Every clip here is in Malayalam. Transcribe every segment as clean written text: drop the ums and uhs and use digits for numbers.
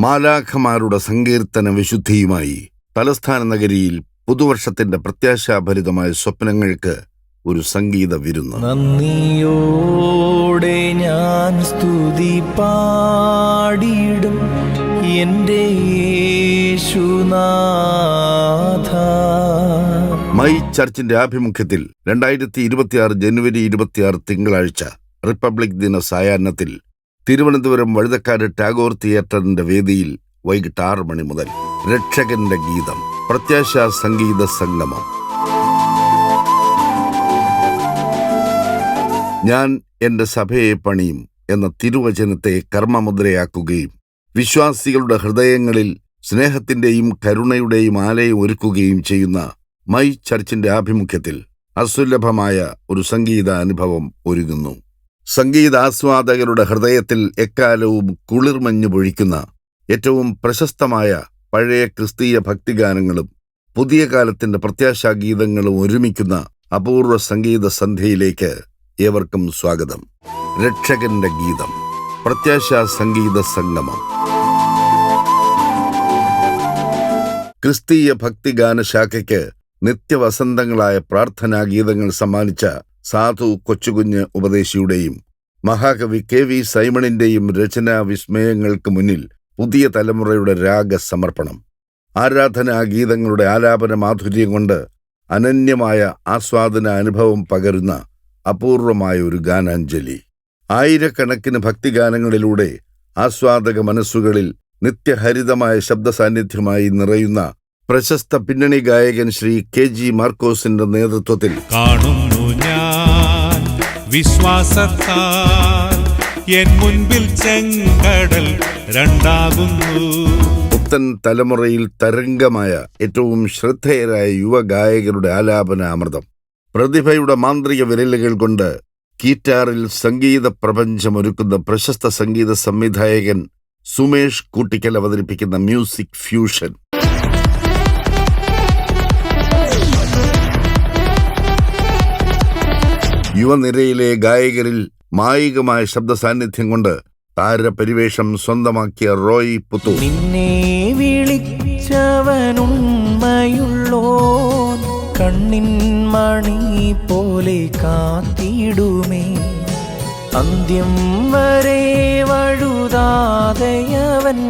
മാലാഖമാരുടെ സങ്കീർത്തന വിശുദ്ധിയുമായി തലസ്ഥാന നഗരിയിൽ പുതുവർഷത്തിന്റെ പ്രത്യാശാഭരിതമായ സ്വപ്നങ്ങൾക്ക് ഒരു സംഗീത വിരുന്ന്. നന്ദിയോടെ ഞാൻ സ്തുതി പാടിടും എൻ്റെ യേശുനാഥ. മൈ ചർച്ചിന്റെ ആഭിമുഖ്യത്തിൽ 2026 ജനുവരി 26 തിങ്കളാഴ്ച റിപ്പബ്ലിക് ദിന സായാഹ്നത്തിൽ തിരുവനന്തപുരം വഴുതക്കാട് ടാഗോർ തിയേറ്ററിന്റെ വേദിയിൽ വൈകിട്ട് 6 മണി മുതൽ രക്ഷകന്റെ ഗീതം പ്രത്യാശാ സംഗീത സംഗമം. ഞാൻ എന്റെ സഭയെ പണിയും എന്ന തിരുവചനത്തെ കർമ്മമുദ്രയാക്കുകയും വിശ്വാസികളുടെ ഹൃദയങ്ങളിൽ സ്നേഹത്തിന്റെയും കരുണയുടെയും ആലയം ഒരുക്കുകയും ചെയ്യുന്ന മൈ ചർച്ചിന്റെ ആഭിമുഖ്യത്തിൽ അസുലഭമായ ഒരു സംഗീത അനുഭവം ഒരുങ്ങുന്നു. സംഗീതാസ്വാദകരുടെ ഹൃദയത്തിൽ എക്കാലവും കുളിർമഞ്ഞു പൊഴിക്കുന്ന ഏറ്റവും പ്രശസ്തമായ പഴയ ക്രിസ്തീയ ഭക്തിഗാനങ്ങളും പുതിയ കാലത്തിന്റെ പ്രത്യാശാഗീതങ്ങളും ഒരുമിക്കുന്ന അപൂർവ സംഗീത സന്ധ്യയിലേക്ക് ഏവർക്കും സ്വാഗതം. രക്ഷകന്റെ ഗീതം പ്രത്യാശാ സംഗീത സംഗമം. ക്രിസ്തീയ ഭക്തിഗാനശാഖയ്ക്ക് നിത്യവസന്തങ്ങളായ പ്രാർത്ഥനാഗീതങ്ങൾ സമ്മാനിച്ച സാധു കൊച്ചുകുഞ്ഞ് ഉപദേശിയുടെയും മഹാകവി KV സൈമണിന്റെയും രചനാ വിസ്മയങ്ങൾക്ക് മുന്നിൽ പുതിയ തലമുറയുടെ രാഗസമർപ്പണം. ആരാധനാഗീതങ്ങളുടെ ആലാപന മാധുര്യം കൊണ്ട് അനന്യമായ ആസ്വാദന അനുഭവം പകരുന്ന അപൂർവമായ ഒരു ഗാനാഞ്ജലി. ആയിരക്കണക്കിന് ഭക്തിഗാനങ്ങളിലൂടെ ആസ്വാദക മനസ്സുകളിൽ നിത്യഹരിതമായ ശബ്ദ സാന്നിധ്യമായി നിറയുന്ന പ്രശസ്ത പിന്നണി ഗായകൻ ശ്രീ KG മാർക്കോസിന്റെ നേതൃത്വത്തിൽ കാണുന്നു ഞാൻ വിശ്വാസത്താൽ എൻ മുൻപിൽ ചെങ്കടൽ രണ്ടാകുന്നു. പുത്തൻ തലമുറയിൽ തരംഗമായ ഏറ്റവും ശ്രദ്ധേയരായ യുവഗായകരുടെ ആലാപന അമൃതം. പ്രതിഭയുടെ മാന്ത്രിക വിരലുകൾ കൊണ്ട് ഗീറ്റാറിൽ സംഗീത പ്രപഞ്ചമൊരുക്കുന്ന പ്രശസ്ത സംഗീത സംവിധായകൻ സുമേഷ് കൂട്ടിക്കൽ അവതരിപ്പിക്കുന്ന മ്യൂസിക് ഫ്യൂഷൻ. യുവനിരയിലെ ഗായകരിൽ മായികമായ ശബ്ദ സാന്നിധ്യം കൊണ്ട് താരപരിവേഷം സ്വന്തമാക്കിയ റോയ് പുത്തൂർ. നിന്നെ വിളിച്ചവനുണ്മയുള്ളോ കണ്ണിൻ മണി പോലെ കാത്തിടുമേ. അന്ത്യം വരെ വഴുതാതെയവൻ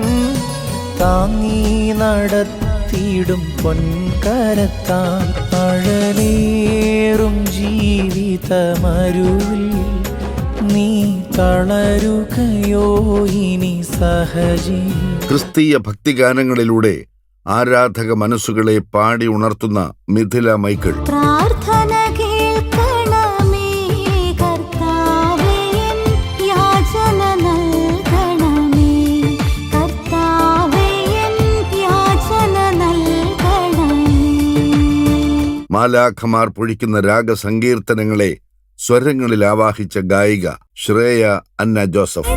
താങ്ങി നടത്തിയിടും പൊൻകരത്താൽ. അഴലേറും ജീവിതമരുവിൽ നീ തളരുകയോ ഇനി സഹജീ. ക്രിസ്തീയ ഭക്തിഗാനങ്ങളിലൂടെ ആരാധക മനസ്സുകളെ പാടി ഉണർത്തുന്ന മിഥില മൈക്കിൾ. പ്രാർത്ഥന കേൾക്കണമേ കർത്താവേ, യാചന നൽകണമേ കർത്താവേ, യാചന നൽകണമേ. മാലാഖമാർ പൊഴിക്കുന്ന രാഗസങ്കീർത്തനങ്ങളെ സ്വരങ്ങളിൽ ആവാഹിച്ച ഗായിക ശ്രേയ അന്ന ജോസഫ്.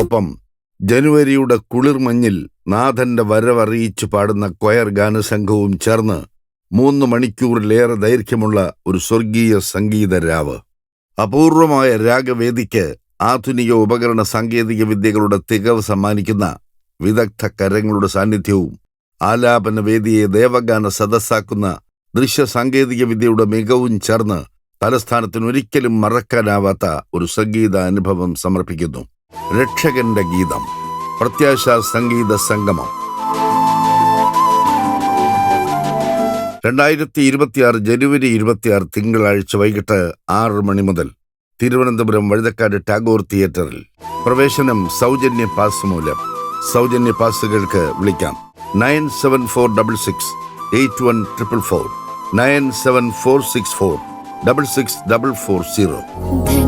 ഒപ്പം ജനുവരിയുടെ കുളിർമഞ്ഞിൽ നാഥന്റെ വരവറിയിച്ചു പാടുന്ന ക്വയർ ഗാനസംഘവും ചേർന്ന് 3 മണിക്കൂറിലേറെ ദൈർഘ്യമുള്ള ഒരു സ്വർഗീയ സംഗീത രാവ്. അപൂർവമായ രാഗവേദിക്ക് ആധുനിക ഉപകരണ സാങ്കേതിക വിദ്യകളുടെ തികവ് സമ്മാനിക്കുന്ന വിദഗ്ധ കരങ്ങളുടെ സാന്നിധ്യവും ആലാപന വേദിയെ ദേവഗാന സദസ്സാക്കുന്ന ദൃശ്യ സാങ്കേതിക വിദ്യയുടെ മികവും ചേർന്ന് തലസ്ഥാനത്തിന് ഒരിക്കലും മറക്കാനാവാത്ത ഒരു സംഗീത അനുഭവം സമർപ്പിക്കുന്നു. രക്ഷകന്റെ ഗീതം പ്രത്യാശാ സംഗീത സംഗമം. 2026 ജനുവരി 26 തിങ്കളാഴ്ച വൈകിട്ട് 6 മണി മുതൽ തിരുവനന്തപുരം വഴുതക്കാട് ടാഗോർ തിയേറ്ററിൽ. പ്രവേശനം സൗജന്യ പാസ് മൂലം. സൗജന്യ പാസുകൾക്ക് വിളിക്കാം 9746681444 97464664440.